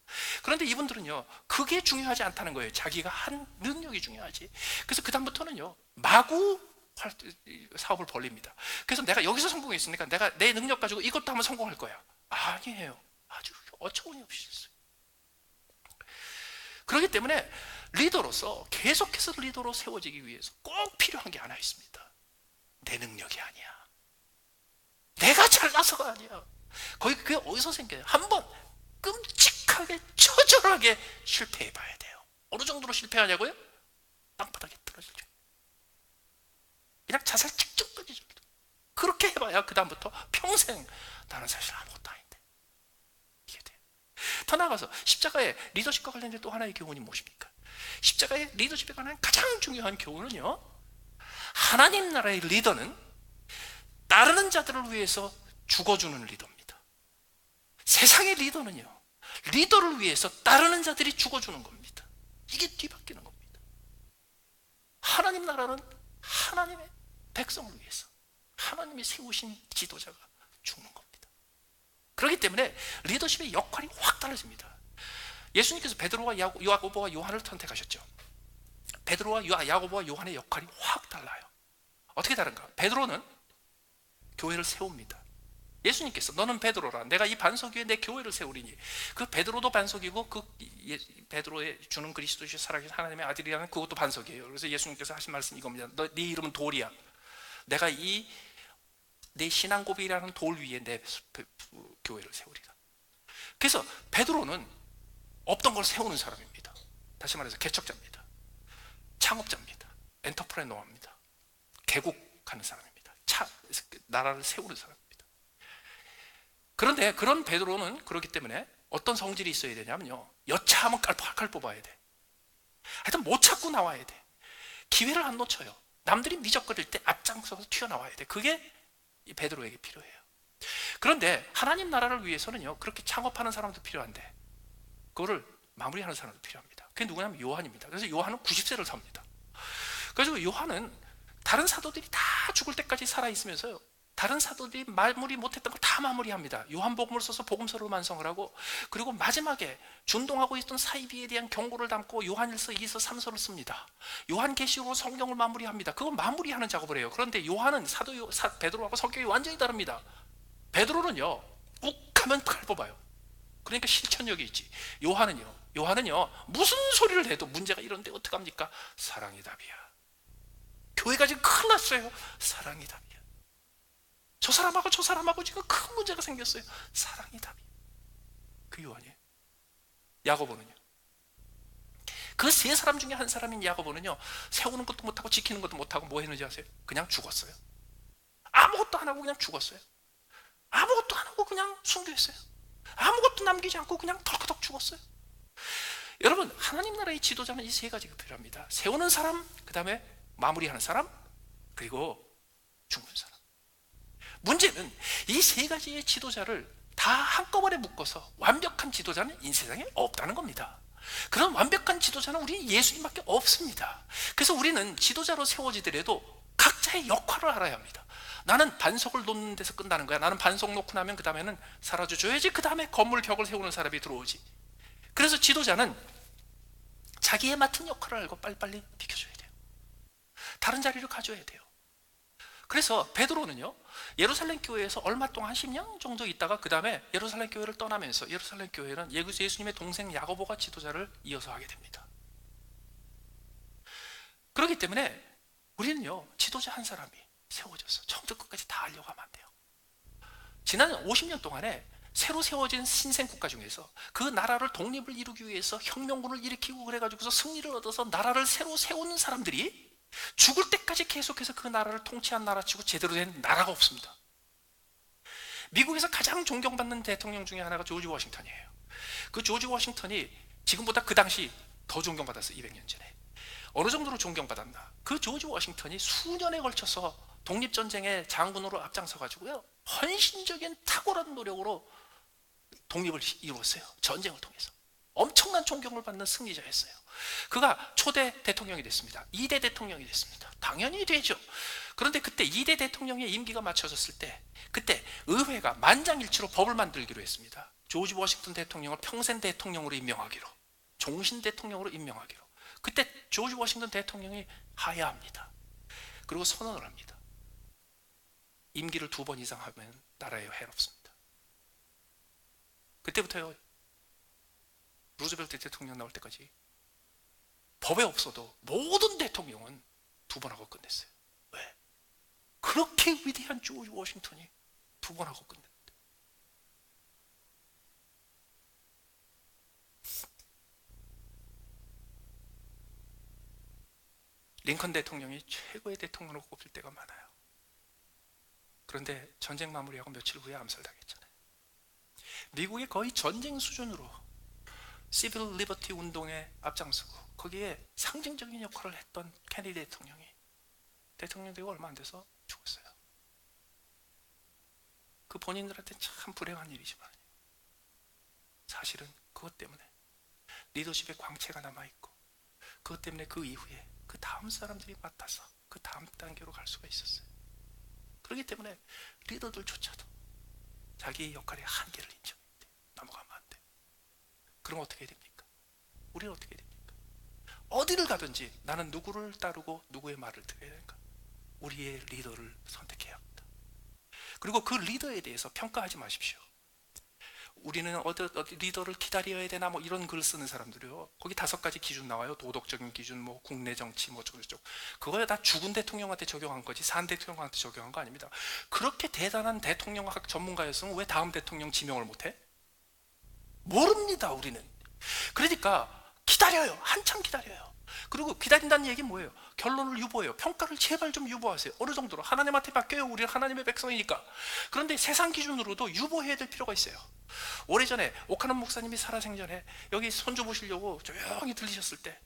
그런데 이분들은요, 그게 중요하지 않다는 거예요. 자기가 한 능력이 중요하지. 그래서 그 다음부터는요, 마구 사업을 벌립니다. 그래서 내가 여기서 성공했으니까 내가 내 능력 가지고 이것도 한번 성공할 거야. 아니에요. 아주 어처구니 없이 했어요. 그렇기 때문에 리더로서 계속해서 리더로 세워지기 위해서 꼭 필요한 게 하나 있습니다. 내 능력이 아니야. 내가 잘나서가 아니야. 그게 어디서 생겨요? 한번 끔찍하게 처절하게 실패해 봐야 돼요. 어느 정도로 실패하냐고요? 땅바닥에 떨어지죠. 그냥 자살 직전까지. 그렇게 해봐야 그 다음부터 평생 나는 사실 아무것도 아닌데 이게 돼요. 더 나아가서 십자가의 리더십과 관련된 또 하나의 교훈이 무엇입니까? 십자가의 리더십에 관한 가장 중요한 교훈은요, 하나님 나라의 리더는 따르는 자들을 위해서 죽어주는 리더입니다. 세상의 리더는요, 리더를 위해서 따르는 자들이 죽어주는 겁니다. 이게 뒤바뀌는 겁니다. 하나님 나라는 하나님의 백성을 위해서 하나님이 세우신 지도자가 죽는 겁니다. 그렇기 때문에 리더십의 역할이 확 달라집니다. 예수님께서 베드로와 야고보와 요한을 선택하셨죠. 베드로와 야고보와 요한의 역할이 확 달라요. 어떻게 다른가? 베드로는 교회를 세웁니다. 예수님께서 너는 베드로라, 내가 이 반석 위에 내 교회를 세우리니. 그 베드로도 반석이고 그 베드로의 주는 그리스도시 살아계신 하나님의 아들이라는 그것도 반석이에요. 그래서 예수님께서 하신 말씀이 이겁니다. 네 이름은 돌이야. 내가 내 신앙 고백이라는 돌 위에 내 교회를 세우리라. 그래서 베드로는 없던 걸 세우는 사람입니다. 다시 말해서 개척자입니다. 창업자입니다. 엔터프레너입니다. 개국하는 사람입니다. 나라를 세우는 사람입니다. 그런데 그런 베드로는 그렇기 때문에 어떤 성질이 있어야 되냐면요, 여차하면 깔깔 뽑아야 돼. 하여튼 못 찾고 나와야 돼. 기회를 안 놓쳐요. 남들이 미적거릴 때 앞장서서 튀어나와야 돼. 그게 이 베드로에게 필요해요. 그런데 하나님 나라를 위해서는요, 그렇게 창업하는 사람도 필요한데 그거를 마무리하는 사람도 필요합니다. 그게 누구냐면 요한입니다. 그래서 요한은 90세를 삽니다. 그래서 요한은 다른 사도들이 다 죽을 때까지 살아있으면서요, 다른 사도들이 마무리 못했던 걸 다 마무리합니다. 요한복음을 써서 복음서를 완성을 하고, 그리고 마지막에 준동하고 있던 사이비에 대한 경고를 담고 요한일서, 2서, 3서를 씁니다. 요한계시록으로 성경을 마무리합니다. 그거 마무리하는 작업을 해요. 그런데 요한은 베드로하고 성격이 완전히 다릅니다. 베드로는요, 욱 하면 칼 뽑아요. 그러니까 실천력이 있지. 요한은요 무슨 소리를 해도 문제가 이런데 어떡합니까? 사랑이 답이야. 교회가 지금 큰일 났어요. 사랑이 답이야. 저 사람하고 지금 큰 문제가 생겼어요. 사랑이 답이야. 그 요한이에요. 야고보는요, 그 세 사람 중에 한 사람인 야고보는요, 세우는 것도 못하고 지키는 것도 못하고 뭐 했는지 아세요? 그냥 죽었어요. 아무것도 안 하고 그냥 죽었어요. 아무것도 안 하고 그냥 순교했어요. 아무것도 남기지 않고 그냥 덜커덕 죽었어요. 여러분, 하나님 나라의 지도자는 이 세 가지가 필요합니다. 세우는 사람, 그 다음에 마무리하는 사람, 그리고 죽는 사람. 문제는 이 세 가지의 지도자를 다 한꺼번에 묶어서 완벽한 지도자는 이 세상에 없다는 겁니다. 그런 완벽한 지도자는 우리 예수님밖에 없습니다. 그래서 우리는 지도자로 세워지더라도 각자의 역할을 알아야 합니다. 나는 반석을 놓는 데서 끝나는 거야. 나는 반석 놓고 나면 그 다음에는 사라져 줘야지 그 다음에 건물 벽을 세우는 사람이 들어오지. 그래서 지도자는 자기에 맡은 역할을 알고 빨리빨리 비켜줘야 돼요. 다른 자리를 가져야 돼요. 그래서 베드로는요, 예루살렘 교회에서 얼마 동안 한 10년 정도 있다가 그 다음에 예루살렘 교회를 떠나면서 예루살렘 교회는 예수님의 동생 야고보가 지도자를 이어서 하게 됩니다. 그렇기 때문에 우리는요, 지도자 한 사람이 세워져서 처음부터 끝까지 다 하려고 하면 안 돼요. 지난 50년 동안에 새로 세워진 신생 국가 중에서 그 나라를 독립을 이루기 위해서 혁명군을 일으키고 그래가지고서 승리를 얻어서 나라를 새로 세우는 사람들이 죽을 때까지 계속해서 그 나라를 통치한 나라치고 제대로 된 나라가 없습니다. 미국에서 가장 존경받는 대통령 중에 하나가 조지 워싱턴이에요. 그 조지 워싱턴이 지금보다 그 당시 더 존경받았어요. 200년 전에. 어느 정도로 존경받았나? 그 조지 워싱턴이 수년에 걸쳐서 독립전쟁의 장군으로 앞장서가지고요, 헌신적인 탁월한 노력으로 독립을 이루었어요. 전쟁을 통해서. 엄청난 존경을 받는 승리자였어요. 그가 초대 대통령이 됐습니다. 2대 대통령이 됐습니다. 당연히 되죠. 그런데 그때 2대 대통령의 임기가 맞춰졌을 때, 그때 의회가 만장일치로 법을 만들기로 했습니다. 조지 워싱턴 대통령을 평생 대통령으로 임명하기로, 종신 대통령으로 임명하기로. 그때 조지 워싱턴 대통령이 하야합니다. 그리고 선언을 합니다. 임기를 2번 이상 하면 나라에 해롭습니다. 그때부터요, 루즈벨트 대통령 나올 때까지 법에 없어도 모든 대통령은 2번 하고 끝냈어요. 왜? 그렇게 위대한 조지 워싱턴이 2번 하고 끝냈는데. 링컨 대통령이 최고의 대통령으로 꼽힐 때가 많아요. 그런데 전쟁 마무리하고 며칠 후에 암살당했잖아요. 미국이 거의 전쟁 수준으로 시빌 리버티 운동에 앞장서고 거기에 상징적인 역할을 했던 케네디 대통령이 대통령 되고 얼마 안 돼서 죽었어요. 그 본인들한테 참 불행한 일이지만 사실은 그것 때문에 리더십의 광채가 남아있고, 그것 때문에 그 이후에 그 다음 사람들이 맡아서 그 다음 단계로 갈 수가 있었어요. 그렇기 때문에 리더들조차도 자기의 역할의 한계를 인정해야 돼. 넘어가면 안 돼. 그럼 어떻게 됩니까? 우리는 어떻게 됩니까? 어디를 가든지 나는 누구를 따르고 누구의 말을 들어야 되는가? 우리의 리더를 선택해야 합니다. 그리고 그 리더에 대해서 평가하지 마십시오. 우리는 어디 리더를 기다려야 되나 뭐 이런 글 쓰는 사람들이요, 거기 5가지 기준 나와요. 도덕적인 기준, 뭐 국내 정치, 뭐 저쪽. 그거야 다 죽은 대통령한테 적용한 거지 산 대통령한테 적용한 거 아닙니다. 그렇게 대단한 대통령학 전문가였으면 왜 다음 대통령 지명을 못해? 모릅니다, 우리는. 그러니까 기다려요. 한참 기다려요. 그리고 기다린다는 얘기는 뭐예요? 결론을 유보해요. 평가를 제발 좀 유보하세요. 어느 정도로? 하나님한테 맡겨요. 우리는 하나님의 백성이니까. 그런데 세상 기준으로도 유보해야 될 필요가 있어요. 오래전에 오카논 목사님이 살아생전에 여기 손주 모시려고 조용히 들리셨을 때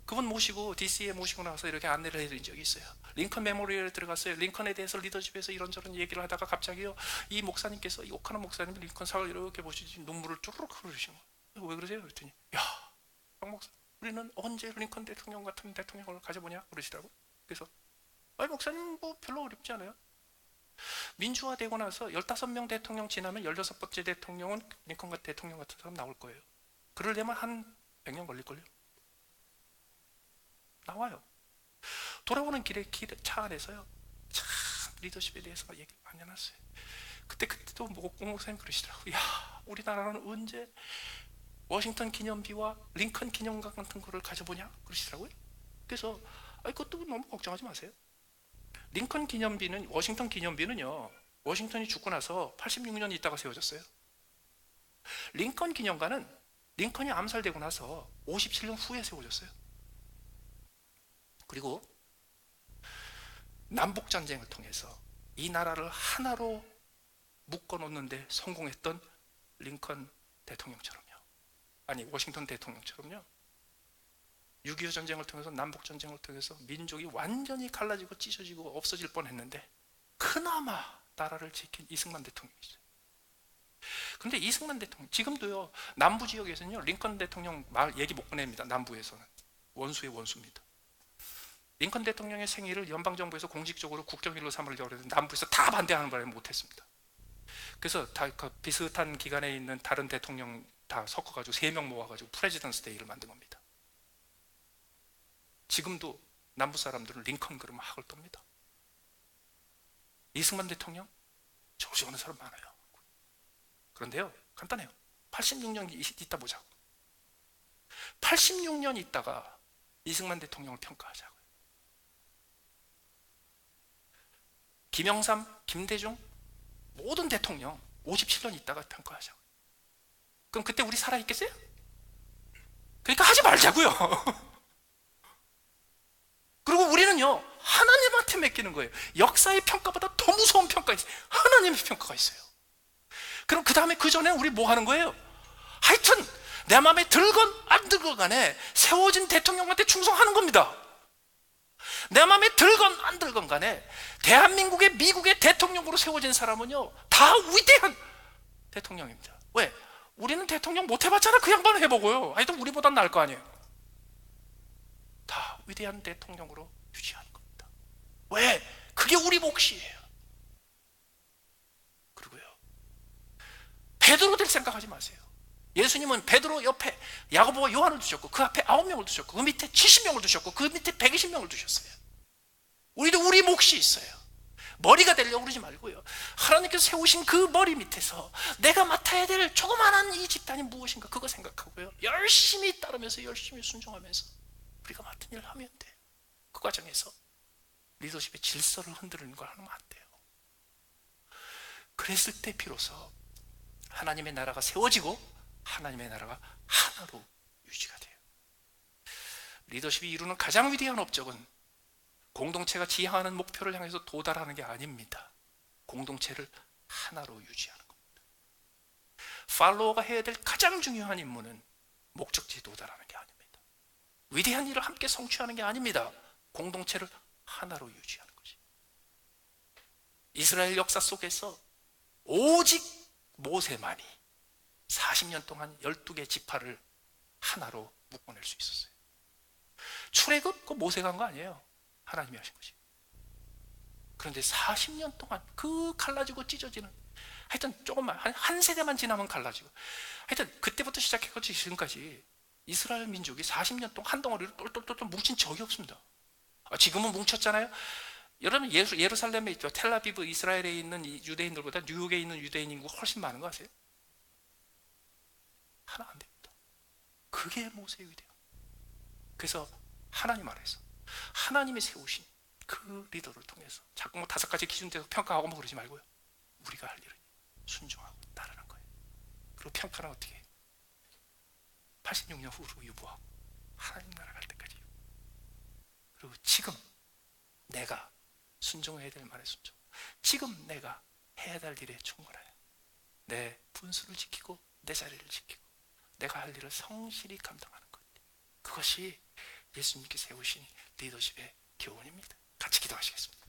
그분 모시고 DC에 모시고 나서 이렇게 안내를 해드린 적이 있어요. 링컨 메모리얼에 들어갔어요. 링컨에 대해서 리더십에서 이런저런 얘기를 하다가 갑자기요, 이 목사님께서, 이 오카논 목사님이 링컨 사을 이렇게 보시지 눈물을 쭈르륵 흘리신 거예요. 왜 그러세요? 그랬더니 야, 박 목사, 우리는 언제 링컨 대통령 같은 대통령을 가져보냐 그러시더라고. 그래서 아니 목사님 뭐 별로 어렵지 않아요. 민주화되고 나서 15명 대통령 지나면 16번째 대통령은 링컨 같은 대통령 같은 사람 나올 거예요. 그러려면 한 100년 걸릴걸요. 나와요. 돌아오는 길에 차 안에서요, 참 리더십에 대해서 얘기 많이 해놨어요. 그때도 목사님 그러시더라고요. 야, 우리나라는 언제 워싱턴 기념비와 링컨 기념관 같은 거를 가져보냐 그러시더라고요. 그래서 그것도 너무 걱정하지 마세요. 링컨 기념비는, 워싱턴 기념비는요, 워싱턴이 죽고 나서 86년 있다가 세워졌어요. 링컨 기념관은 링컨이 암살되고 나서 57년 후에 세워졌어요. 그리고 남북전쟁을 통해서 이 나라를 하나로 묶어놓는데 성공했던 링컨 대통령처럼요, 아니 워싱턴 대통령처럼요, 6.25 전쟁을 통해서, 남북전쟁을 통해서 민족이 완전히 갈라지고 찢어지고 없어질 뻔했는데 그나마 나라를 지킨 이승만 대통령이죠. 그런데 이승만 대통령 지금도요 남부 지역에서는요 링컨 대통령 말 얘기 못 꺼냅니다. 남부에서는 원수의 원수입니다. 링컨 대통령의 생일을 연방정부에서 공식적으로 국정일로 삼으려고 했는데 남부에서 다 반대하는 바람에 못했습니다. 그래서 다 그 비슷한 기간에 있는 다른 대통령 다 섞어가지고 3명 모아가지고 프레지던스 데이를 만든 겁니다. 지금도 남부 사람들은 링컨 그러면 학을 떱니다. 이승만 대통령 좋아하는 사람 많아요. 그런데요 간단해요. 86년 있다 보자고. 86년 있다가 이승만 대통령을 평가하자고요. 김영삼, 김대중 모든 대통령 57년 있다가 평가하자고요. 그럼 그때 우리 살아있겠어요? 그러니까 하지 말자고요. 그리고 우리는요 하나님한테 맡기는 거예요. 역사의 평가보다 더 무서운 평가 있어요. 하나님의 평가가 있어요. 그럼 그 다음에 그 전에 우리 뭐 하는 거예요? 하여튼 내 마음에 들건 안 들건 간에 세워진 대통령한테 충성하는 겁니다. 내 마음에 들건 안 들건 간에 대한민국의 미국의 대통령으로 세워진 사람은요 다 위대한 대통령입니다. 왜? 우리는 대통령 못 해봤잖아. 그 양반은 해보고요. 하여튼 우리보단 나을 거 아니에요. 다 위대한 대통령으로 유지하는 겁니다. 왜? 그게 우리 몫이에요. 그리고요 베드로 될 생각하지 마세요. 예수님은 베드로 옆에 야고보와 요한을 두셨고 그 앞에 9명을 두셨고 그 밑에 70명을 두셨고 그 밑에 120명을 두셨어요. 우리도 우리 몫이 있어요. 머리가 되려고 그러지 말고요. 하나님께서 세우신 그 머리 밑에서 내가 맡아야 될 조그마한 이 집단이 무엇인가 그거 생각하고요. 열심히 따르면서 열심히 순종하면서 우리가 맡은 일을 하면 돼요. 그 과정에서 리더십의 질서를 흔드는 걸 하면 안 돼요. 그랬을 때 비로소 하나님의 나라가 세워지고 하나님의 나라가 하나로 유지가 돼요. 리더십이 이루는 가장 위대한 업적은 공동체가 지향하는 목표를 향해서 도달하는 게 아닙니다. 공동체를 하나로 유지하는 겁니다. 팔로워가 해야 될 가장 중요한 임무는 목적지에 도달하는 게 아닙니다. 위대한 일을 함께 성취하는 게 아닙니다. 공동체를 하나로 유지하는 것이. 이스라엘 역사 속에서 오직 모세만이 40년 동안 12개 지파를 하나로 묶어낼 수 있었어요. 출애굽 그 모세가 한 거 아니에요. 하나님이 하신 것이. 그런데 40년 동안 그 갈라지고 찢어지는 하여튼 조금만 한 세대만 지나면 갈라지고 하여튼 그때부터 시작해서 지금까지 이스라엘 민족이 40년 동안 한 덩어리로 똘똘똘똘 뭉친 적이 없습니다. 지금은 뭉쳤잖아요. 여러분 예루살렘에 있죠. 텔아비브 이스라엘에 있는 유대인들보다 뉴욕에 있는 유대인 인구가 훨씬 많은 거 아세요? 하나 안 됩니다. 그게 모세의 위대함. 그래서 하나님 아래서 하나님이 세우신 그 리더를 통해서 자꾸 뭐 5가지 기준대로 평가하고 뭐 그러지 말고요. 우리가 할 일은 순종하고 따르는 거예요. 그리고 평가는 어떻게 해요? 86년 후로 유보하고 하나님 나라 갈 때까지. 그리고 지금 내가 순종해야 될 말에 순종, 지금 내가 해야 될 일에 충분해요. 내 분수를 지키고 내 자리를 지키고 내가 할 일을 성실히 감당하는 것. 그것이 예수님께 세우신 리더십의 교훈입니다. 같이 기도하시겠습니다.